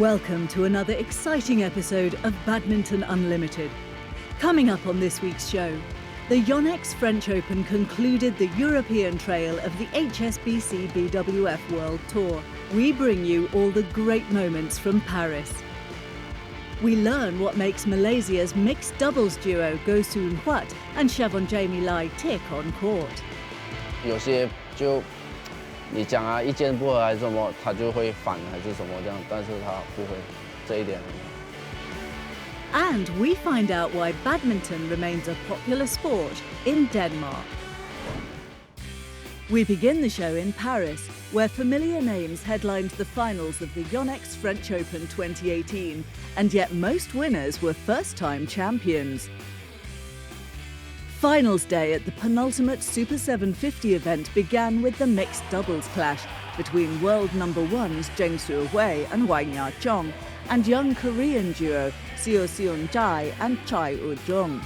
Welcome to another exciting episode of Badminton Unlimited. Coming up on this week's show, the Yonex French Open concluded the European trail of the HSBC BWF World Tour. We bring you all the great moments from Paris. We learn what makes Malaysia's mixed doubles duo Huat and Shevon Jemie tick on court. 有些就你讲啊，意见不合还是什么，他就会反还是什么这样，但是他不会这一点。And we find out why badminton remains a popular sport in Denmark. We begin the show in Paris, where familiar names headlined the finals of the Yonex French Open 2018, and yet most winners were first-time champions. Finals day at the penultimate Super 750 event began with the mixed doubles clash between world number ones Zheng Suhui and Wang Ya-chong and young Korean duo Seo Seon-jae and Chai Woo-jung.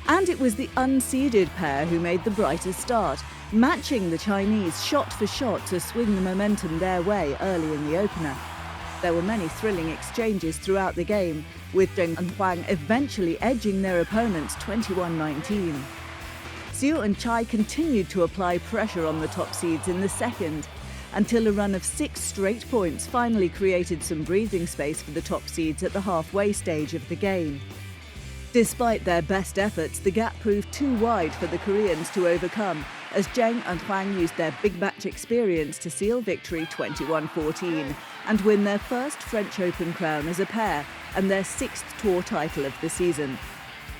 And it was the unseeded pair who made the brightest start, matching the Chinese shot for shot to swing the momentum their way early in the opener. There were many thrilling exchanges throughout the game, with Zheng and Huang eventually edging their opponents 21-19. Seo and Chai continued to apply pressure on the top seeds in the second, until a run of 6 straight points finally created some breathing space for the top seeds at the halfway stage of the game. Despite their best efforts, the gap proved too wide for the Koreans to overcome, as Zheng and Huang used their big match experience to seal victory 21-14 and win their first French Open crown as a pair and their 6th tour title of the season.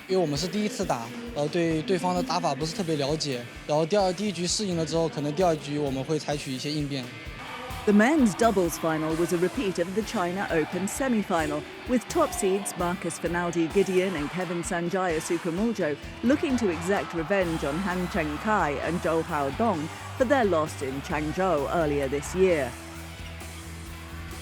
因为我们是第一次打，对对方的打法不是特别了解，然后第一局适应了之后，可能第二局我们会采取一些应变。 The men's doubles final was a repeat of the China Open semi-final, with top seeds Marcus Fernaldi Gideon and Kevin Sanjaya Sukamuljo looking to exact revenge on Han Cheng-kai and Zhou Haodong for their loss in Changzhou earlier this year.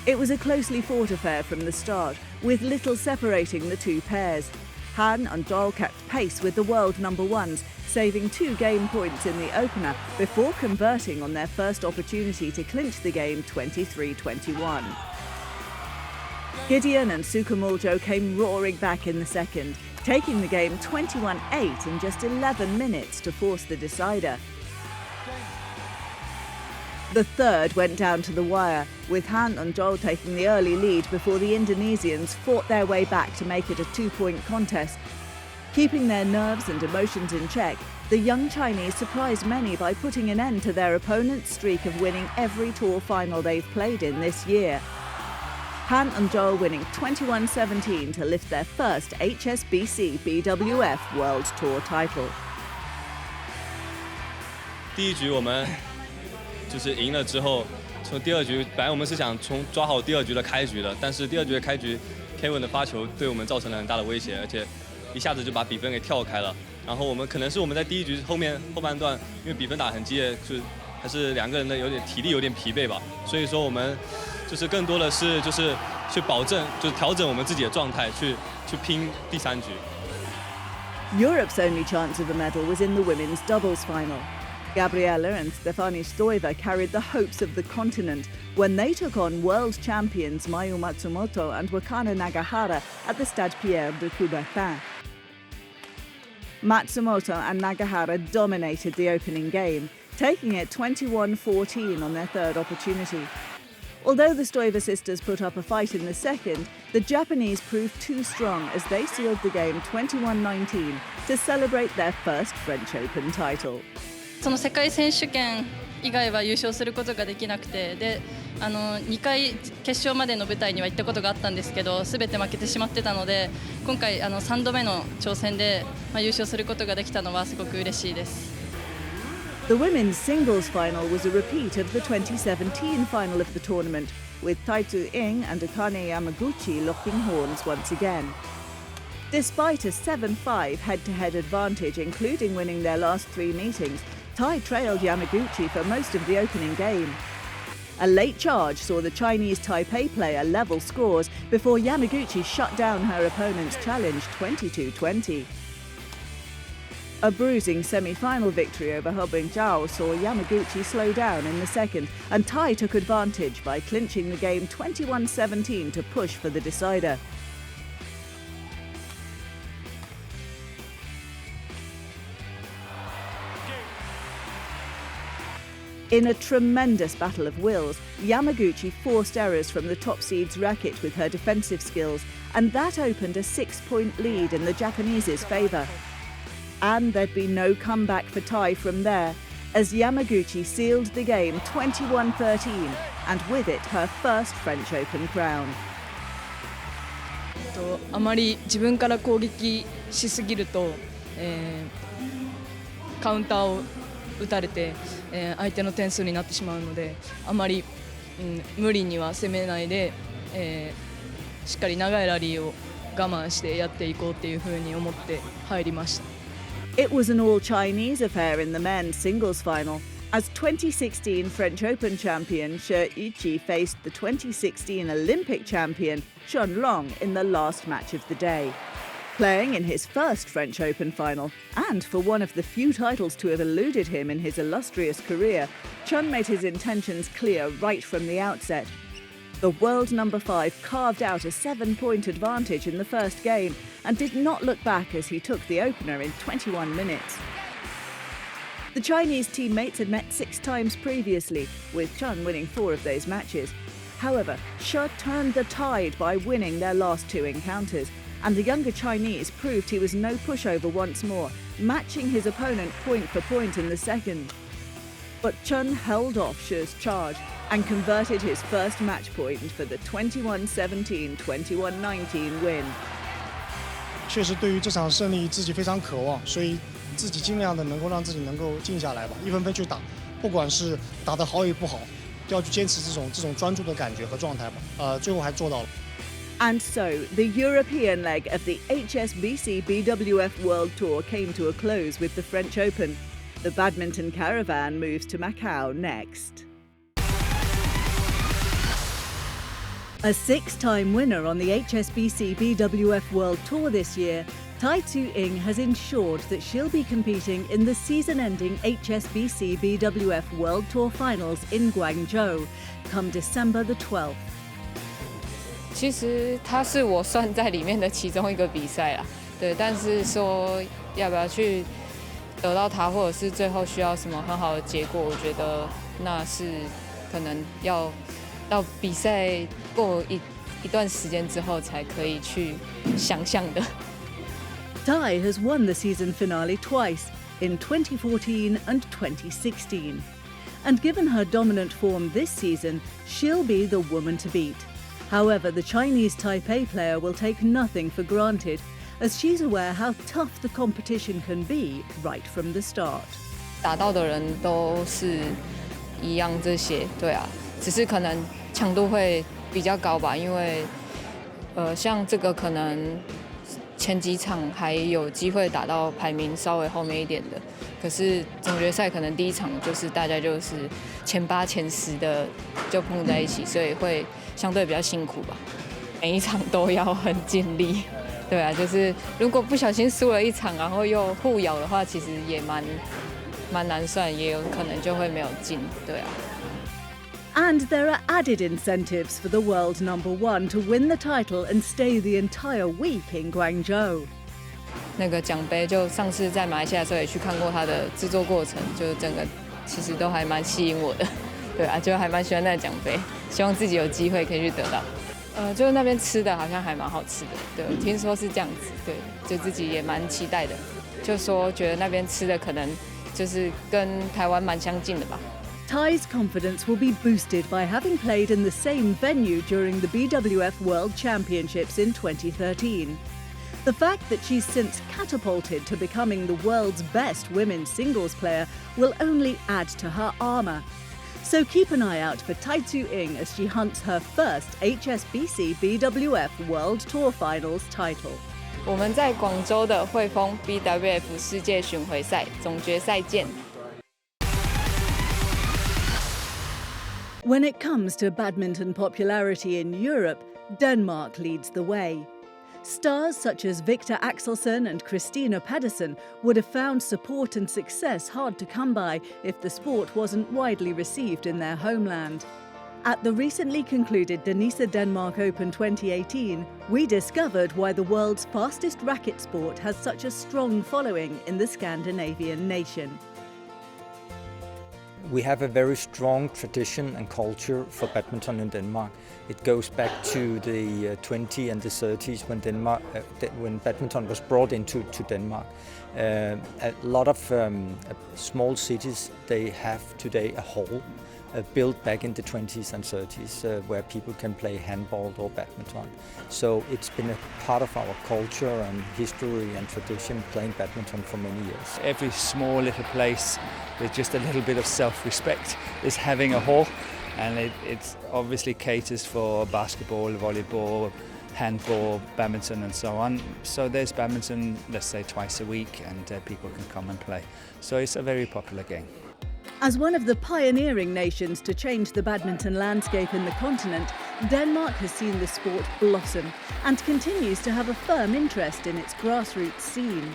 It was a closely fought affair from the start, with little separating the two pairs. Han and Zhou kept pace with the world number ones, saving 2 game points in the opener before converting on their first opportunity to clinch the game 23-21. Gideon and Sukamuljo came roaring back in the second, taking the game 21-8 in just 11 minutes to force the decider. The third went down to the wire, with Han and Zhou taking the early lead before the Indonesians fought their way back to make it a 2-point contest. Keeping their nerves and emotions in check, the young Chinese surprised many by putting an end to their opponent's streak of winning every tour final they've played in this year. Han and Zhou winning 21-17 to lift their first HSBC BWF World Tour title. 第一局我们就是赢了之后，从第二局本来我们是想抓好第二局的开局的，但是第二局的开局 ，Kevin 的发球对我们造成了很大的威胁，而且一下子就把比分给跳开了。然后我们可能是我们在第一局后半段，因为比分打很激烈，还是两个人的体力有点疲惫吧，所以说我们就是更多的是去保证，调整我们自己的状态，去拼第3局。Europe's only chance of a medal was in the women's doubles final. Gabriela and Stefanie Stoiber carried the hopes of the continent when they took on world champions Mayu Matsumoto and Wakana Nagahara at the Stade Pierre de Coubertin. Matsumoto and Nagahara dominated the opening game, taking it 21-14 on their third opportunity. Although the Stoiber sisters put up a fight in the second, the Japanese proved too strong as they sealed the game 21-19 to celebrate their first French Open title. その世界選手権以外は優勝することができなくて、で2回決勝までの舞台には行ったことがあったんですけど、全て負けてしまってたので、今回3度目の挑戦で、優勝することができたのはすごく嬉しいです。The women's singles final was a repeat of the 2017 final of the tournament, with Taitsu Ing and Akane Yamaguchi locking horns once again. Despite a 7-5 head-to-head advantage, including winning their last 3 meetings, Tai trailed Yamaguchi for most of the opening game. A late charge saw the Chinese Taipei player level scores before Yamaguchi shut down her opponent's challenge 22-20. A bruising semi-final victory over Hobing Zhao saw Yamaguchi slow down in the second, and Tai took advantage by clinching the game 21-17 to push for the decider. In a tremendous battle of wills, Yamaguchi forced errors from the top seed's racket with her defensive skills, and that opened a 6-point lead in the Japanese's favour. And there'd be no comeback for Tai from there, as Yamaguchi sealed the game 21-13, and with it her first French Open crown. あまり自分から攻撃しすぎると、カウンターを打たれて、相手の点数になってしまうので、あまり、無理には攻めないで、しっかり長いラリーを我慢してやっていこうっていうふうに思って入りました。It was an all-Chinese affair in the men's singles final, as 2016 French Open champion She Yiqi faced the 2016 Olympic champion Chun Long in the last match of the day. Playing in his first French Open final, and for one of the few titles to have eluded him in his illustrious career, Chun made his intentions clear right from the outset. The world number 5 carved out a 7-point advantage in the first game and did not look back as he took the opener in 21 minutes. The Chinese teammates had met 6 times previously, with Chun winning 4 of those matches. However, She turned the tide by winning their last 2 encounters, and the younger Chinese proved he was no pushover once more, matching his opponent point for point in the second. But Chun held off She's charge and converted his first match point for the 21-17, 21-19 win. 确实对于这场胜利自己非常渴望，所以自己尽量的能够让自己能够静下来吧，一分分去打，不管是打得好与不好，都要去坚持这种专注的感觉和状态吧。最后还做到了。 And so, the European leg of the HSBC BWF World Tour came to a close with the French Open. The badminton caravan moves to Macau next. A 6-time winner on the HSBC BWF World Tour this year, Tai Tzu-Ying has ensured that she'll be competing in the season-ending HSBC BWF World Tour Finals in Guangzhou come December the 12th. 其实它是我算在里面的其中一个比赛啦，对，但是说要不要去得到它，或者是最后需要什么很好的结果，我觉得那是可能要到比赛过一段时间之后才可以去想象的。Tai has won the season finale twice, in 2014 and 2016. And given her dominant form this season, she'll be the woman to beat. However, the Chinese Taipei player will take nothing for granted, as she's aware how tough the competition can be right from the start. 打到的人都是一样这些，对啊，只是可能强度会比较高吧，因为像这个可能前几场还有机会打到排名稍微后面一点的，可是总决赛可能第一场就是大家就是前8、前10的就碰在一起，所以会相对比较辛苦吧。每一场都要很尽力，对啊，就是如果不小心输了一场，然后又互咬的话，其实也蛮难算，也有可能就会没有进，对啊。And there are added incentives for the world number 1 to win the title and stay the entire week in Guangzhou. 那个奖杯就上次在马来西亚的时候也去看过它的制作过程，就整个其实都还蛮吸引我的，对啊，就还蛮喜欢那个奖杯，希望自己有机会可以去得到。就是那边吃的好像还蛮好吃的，对，我听说是这样子，对，就自己也蛮期待的，就说觉得那边吃的可能就是跟台湾蛮相近的吧。Tai's confidence will be boosted by having played in the same venue during the BWF World Championships in 2013. The fact that she's since catapulted to becoming the world's best women's singles player will only add to her armour. So keep an eye out for Tai Tzu-Ying as she hunts her first HSBC BWF World Tour Finals title. 我们在广州的汇丰 BWF 世界巡回赛总决赛见。When it comes to badminton popularity in Europe, Denmark leads the way. Stars such as Victor Axelsen and Christina Pedersen would have found support and success hard to come by if the sport wasn't widely received in their homeland. At the recently concluded Denise Denmark Open 2018, we discovered why the world's fastest racket sport has such a strong following in the Scandinavian nation. We have a very strong tradition and culture for badminton in Denmark. It goes back to the 20s and the 30s when badminton was brought into Denmark. A lot of small cities, they have today a hall built back in the 20s and 30s where people can play handball or badminton. So it's been a part of our culture and history and tradition playing badminton for many years. Every small little place with just a little bit of self-respect is having a hall, and it obviously caters for basketball, volleyball, handball, badminton and so on. So there's badminton, let's say twice a week, and people can come and play. So it's a very popular game. As one of the pioneering nations to change the badminton landscape in the continent, Denmark has seen the sport blossom and continues to have a firm interest in its grassroots scene.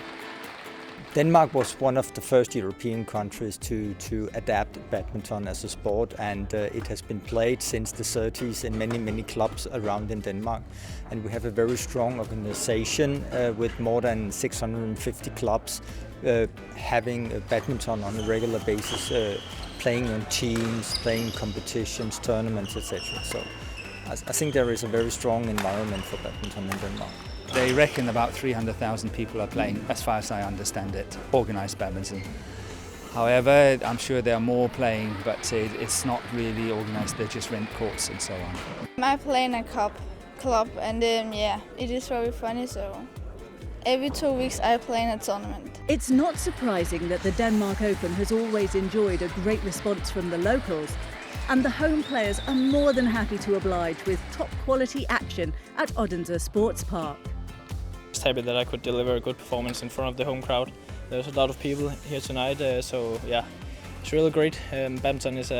Denmark was one of the first European countries to adapt badminton as a sport, and it has been played since the 30s in many clubs around in Denmark. And we have a very strong organization with more than 650 clubs having badminton on a regular basis, playing on teams, playing competitions, tournaments, etc. So I think there is a very strong environment for badminton in Denmark. They reckon about 300,000 people are playing, as far as I understand it, organised badminton. However, I'm sure there are more playing, but it's not really organised, they just rent courts and so on. I play in a club and yeah, it is very funny, so every 2 weeks I play in a tournament. It's not surprising that the Denmark Open has always enjoyed a great response from the locals, and the home players are more than happy to oblige with top quality action at Odense Sports Park. Just happy that I could deliver a good performance in front of the home crowd. There's a lot of people here tonight, so yeah, it's really great. Badminton is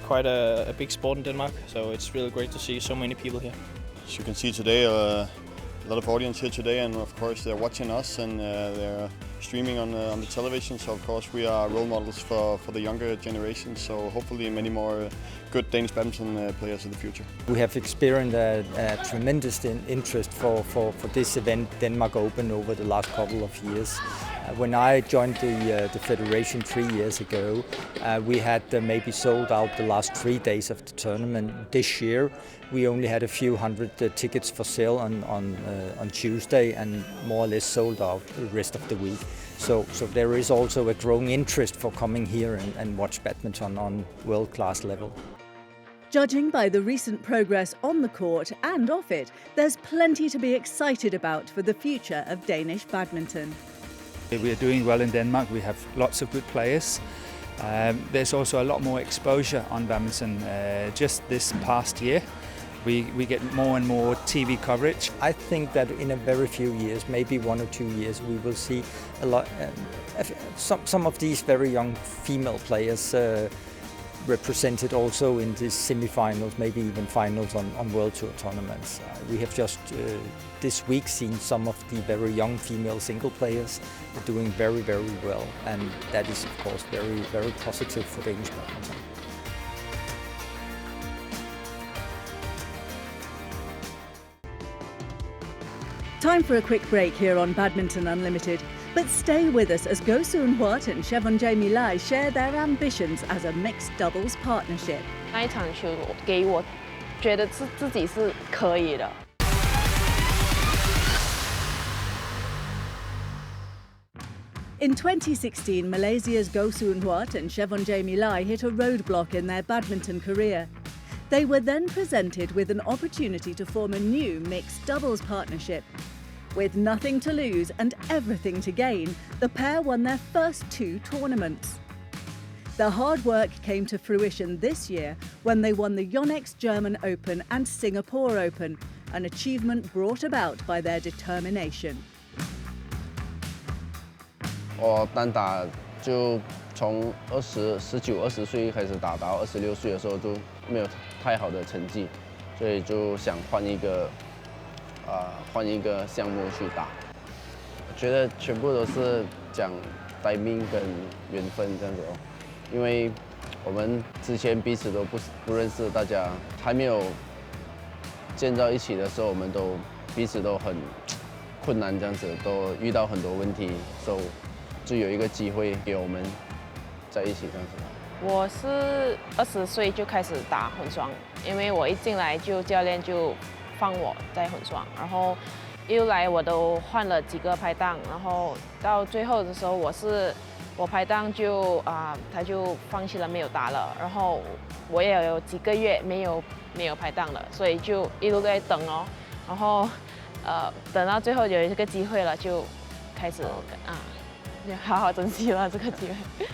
quite a big sport in Denmark, so it's really great to see so many people here. As you can see today, a lot of audience here today, and of course they're watching us and they're streaming on the television. So of course we are role models for the younger generation. So hopefully many more good Danish badminton players in the future. We have experienced a tremendous interest for this event, Denmark Open, over the last couple of years. When I joined the federation 3 years ago, we had maybe sold out the last 3 days of the tournament. This year, we only had a few hundred tickets for sale on Tuesday, and more or less sold out the rest of the week. So there is also a growing interest for coming here and watch badminton on world-class level. Judging by the recent progress on the court and off it, there's plenty to be excited about for the future of Danish badminton. We are doing well in Denmark, we have lots of good players. There's also a lot more exposure on badminton. Just this past year, we get more and more TV coverage. I think that in a very few years, maybe 1 or 2 years, we will see a lot, some of these very young female players represented also in these semi-finals, maybe even finals on World Tour tournaments. We have just this week seen some of the very young female single players doing very well, and that is of course very positive for Danish badminton. Time for a quick break here on Badminton Unlimited. But stay with us as Huat and Shevon Jemie share their ambitions as a mixed doubles partnership. 那一场球给我觉得自己是可以的。In 2016, Malaysia's Huat and Shevon Jemie hit a roadblock in their badminton career. They were then presented with an opportunity to form a new mixed doubles partnership. With nothing to lose and everything to gain, the pair won their first 2 tournaments. Their hard work came to fruition this year when they won the Yonex German Open and Singapore Open, an achievement brought about by their determination. 我单打就从19、20岁开始打，打到26岁的时候就没有太好的成绩，所以就想换一个换一个项目去打。我觉得全部都是讲timing跟缘分这样子哦，因为我们之前彼此都不认识，大家还没有见到一起的时候，我们都彼此都很困难这样子，都遇到很多问题，所以就有一个机会给我们在一起这样子。我是20岁就开始打混双，因为我一进来就教练就放我在混双，然后一路来我都换了几个拍档，然后到最后的时候我拍档就他就放弃了没有打了，然后我也有几个月没有拍档了，所以就一路在等哦，然后等到最后有一个机会了，就开始好好珍惜了这个机会。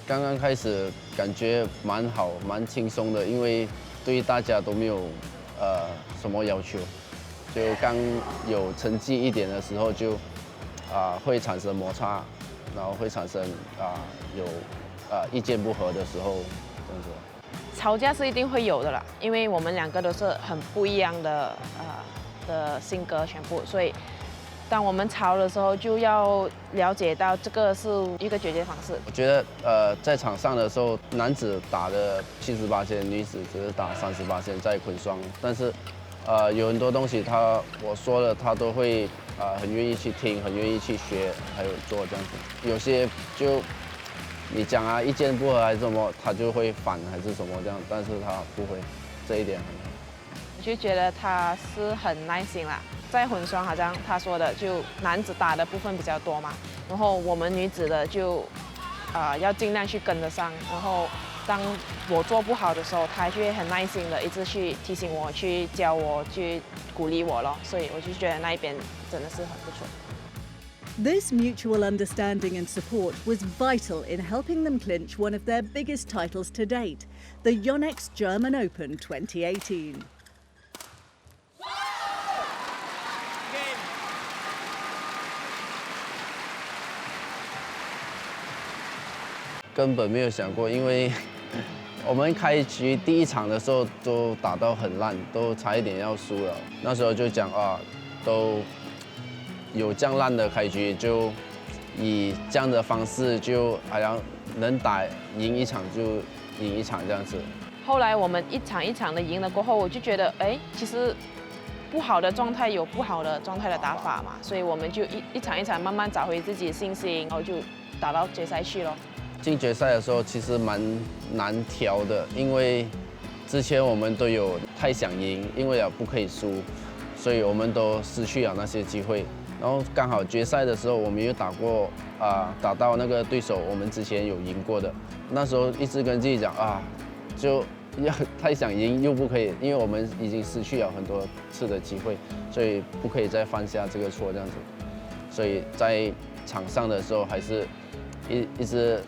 刚刚开始感觉蛮好，蛮轻松的，因为对大家都没有什么要求，就刚有成绩一点的时候就会产生摩擦，然后会产生有意见不合的时候这样子。吵架是一定会有的啦，因为我们两个都是很不一样的性格全部，所以当我们吵的时候，就要了解到这个是一个解决方式。我觉得在场上的时候，男子打的78%，女子只是打38%在混双，但是有很多东西我说了，他都会很愿意去听，很愿意去学，还有做这样子。有些就你讲意见不合还是什么，他就会反还是什么这样，但是他不会，这一点很好。我就觉得他是很耐心啦。在混双好像他说的，就男子打的部分比较多嘛，然后我们女子的就要尽量去跟得上，然后当我做不好的时候，他就会很耐心的一直去提醒我、去教我、去鼓励我咯，所以我就觉得那一边真的是很不错。This mutual understanding and support was vital in helping them clinch one of their biggest titles to date, the Yonex German Open 2018. 根本没有想过，因为我们开局第一场的时候都打到很烂，都差一点要输了。那时候就讲都有这样烂的开局，就以这样的方式就好像能打赢一场就赢一场这样子。后来我们一场一场的赢了过后，我就觉得其实不好的状态有不好的状态的打法嘛，所以我们就一场一场慢慢找回自己的信心，然后就打到决赛去咯。进决赛的时候其实蛮难调的，因为之前我们都有太想赢，因为不可以输，所以我们都失去了那些机会。然后刚好决赛的时候，我们又打到那个对手，我们之前有赢过的。那时候一直跟自己讲就要太想赢又不可以，因为我们已经失去了很多次的机会，所以不可以再犯下这个错这样子。所以在场上的时候还是一直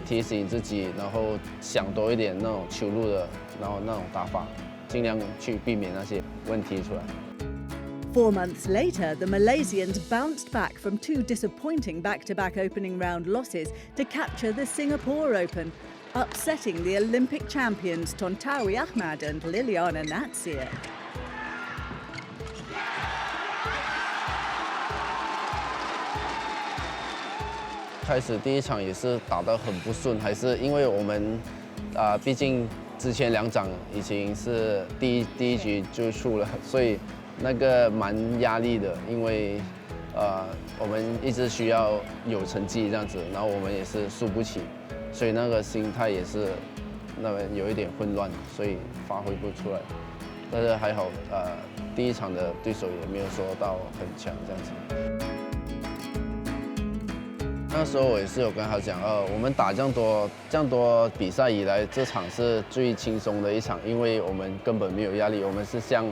提醒自己，然后想多一点那种球路的，然后那种打法，尽量去避免那些问题出来。4 months later, the Malaysians bounced back from 2 disappointing back-to-back opening round losses to capture the Singapore Open, upsetting the Olympic champions Tontowi Ahmad and Liliana Natsir. 开始第一场也是打得很不顺，还是因为我们毕竟之前2场已经是第一局就输了，所以那个蛮压力的，因为我们一直需要有成绩这样子，然后我们也是输不起，所以那个心态也是有一点混乱，所以发挥不出来。但是还好，第一场的对手也没有说到很强这样子。那时候我也是有跟他讲，我们打这样多比赛以来，这场是最轻松的一场，因为我们根本没有压力，我们是向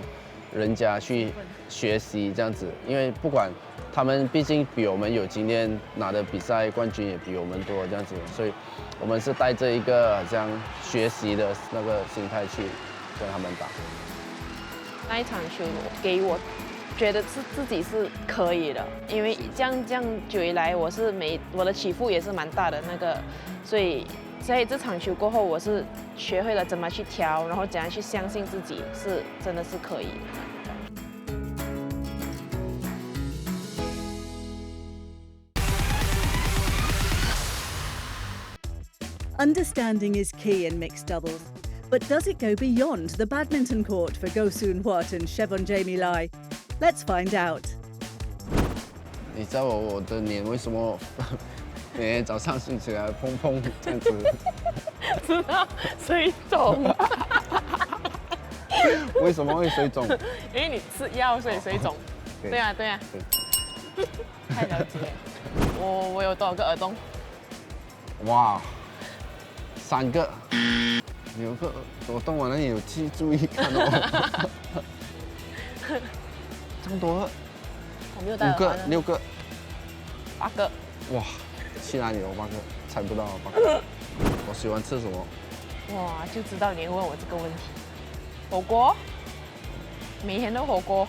人家去学习这样子。因为不管他们毕竟比我们有经验，拿的比赛冠军也比我们多这样子，所以我们是带着一个好像学习的那个心态去跟他们打。那一场球给我觉得自己是可以的，因为这样久以来，我的起伏也是蛮大的所以在这场球过后，我是学会了怎么去调，然后怎样去相信自己，是真的是可以的。Understanding is key in mixed doubles. But does it go beyond the badminton court for Gosun Huat and Shevon Jemie Lai? Let's find out. 你知道我的脸为什么每天早上醒起来砰砰这样子？知道水肿。为什么会水肿？因为你吃药所以水肿。对啊，对啊。太了解了。我有多少个耳洞？哇，3个。有个耳洞，我那里有去注意看哦。这么多？我没有戴耳环。5个、6个、8个。哇，去哪里有8个？猜不到8个。我喜欢吃什么？哇，就知道你会问我这个问题。火锅，每天都火锅，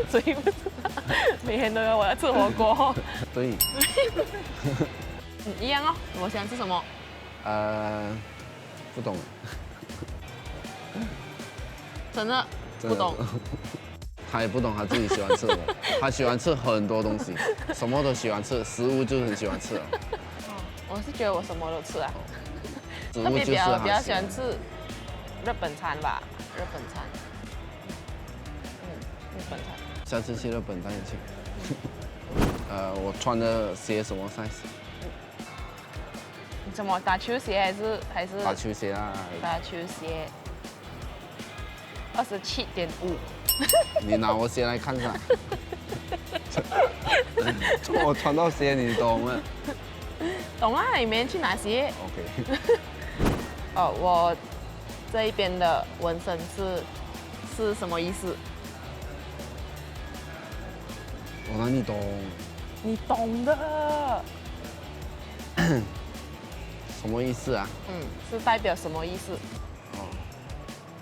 所以不知道每天都要我要吃火锅。对。一样哦。我喜欢吃什么？不懂。真的不懂。他也不懂他自己喜欢吃什么，他喜欢吃很多东西，什么都喜欢吃，食物就是很喜欢吃。我是觉得我什么都吃啊。食物就是他比较喜欢吃日本餐吧，日本餐。日本餐。下次去日本带你去。我穿的鞋什么 size？怎么打球鞋还是？打球鞋啊。打球鞋27.5。你拿我鞋来看看。我穿到鞋，你懂吗？懂啊，你明天去拿鞋。OK。我这一边的纹身是什么意思？我哪里懂？你懂的。什么意思啊？是代表什么意思？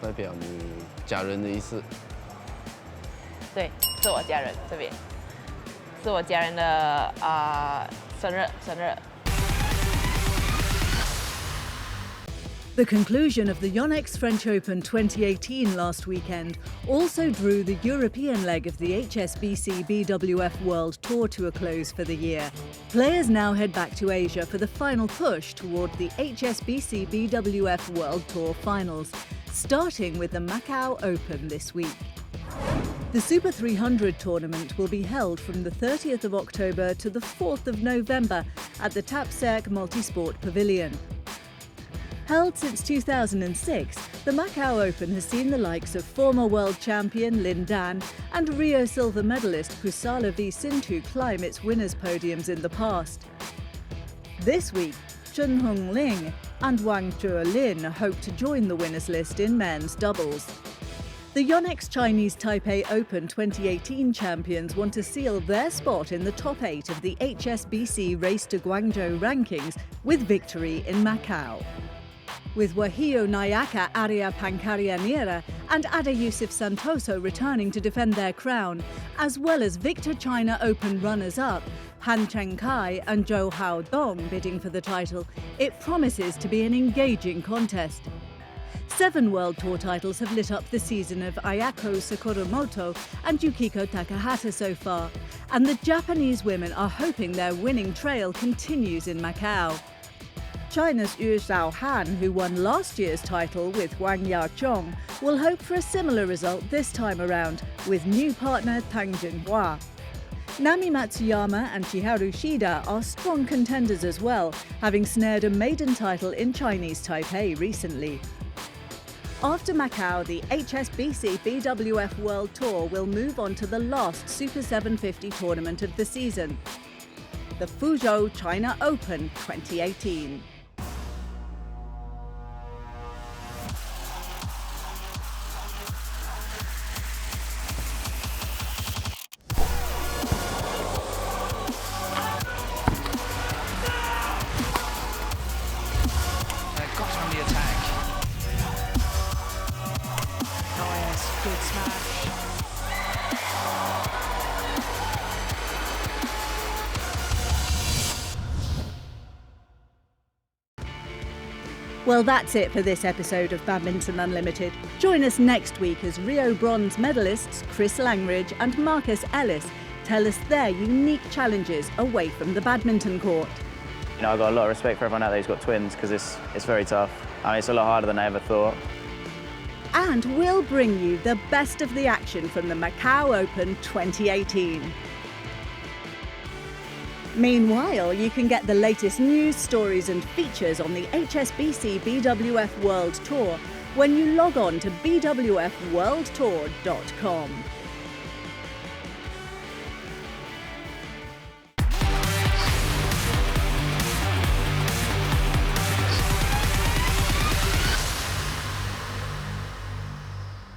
代表你家人的意思。对，是我家人这边，是我家人的生日。The conclusion of the Yonex French Open 2018 last weekend also drew the European leg of the HSBC BWF World Tour to a close for the year. Players now head back to Asia for the final push toward the HSBC BWF World Tour finals, starting with the Macau Open this week. The Super 300 tournament will be held from the 30th of October to the 4th of November at the Tapsirk Multisport Pavilion. Held since 2006, the Macau Open has seen the likes of former world champion Lin Dan and Rio silver medalist Kusala V. Sintu climb its winners' podiums in the past. This week, Chun Hung Ling and Wang Zhuolin hope to join the winners' list in men's doubles. The Yonex Chinese Taipei Open 2018 champions want to seal their spot in the top 8 of the HSBC Race to Guangzhou rankings with victory in Macau. With Wahio Nayaka Arya Pankarianira and Ada Yusuf Santoso returning to defend their crown, as well as Victor China Open runners-up Han Chengkai and Zhou Haodong bidding for the title, it promises to be an engaging contest. 7 World Tour titles have lit up the season of Ayako Sakuramoto and Yukiko Takahata so far, and the Japanese women are hoping their winning trail continues in Macau. China's Yu Xiaohan, who won last year's title with Wang Yachong, will hope for a similar result this time around with new partner Tang Jinhua. Nami Matsuyama and Chiharu Shida are strong contenders as well, having snared a maiden title in Chinese Taipei recently. After Macau, the HSBC BWF World Tour will move on to the last Super 750 tournament of the season, the Fuzhou China Open 2018. Well, that's it for this episode of Badminton Unlimited. Join us next week as Rio bronze medalists Chris Langridge and Marcus Ellis tell us their unique challenges away from the badminton court. You know, I've got a lot of respect for everyone out there who's got twins because it's very tough. I mean, it's a lot harder than I ever thought. And we'll bring you the best of the action from the Macau Open 2018. Meanwhile, you can get the latest news, stories and features on the HSBC BWF World Tour when you log on to bwfworldtour.com.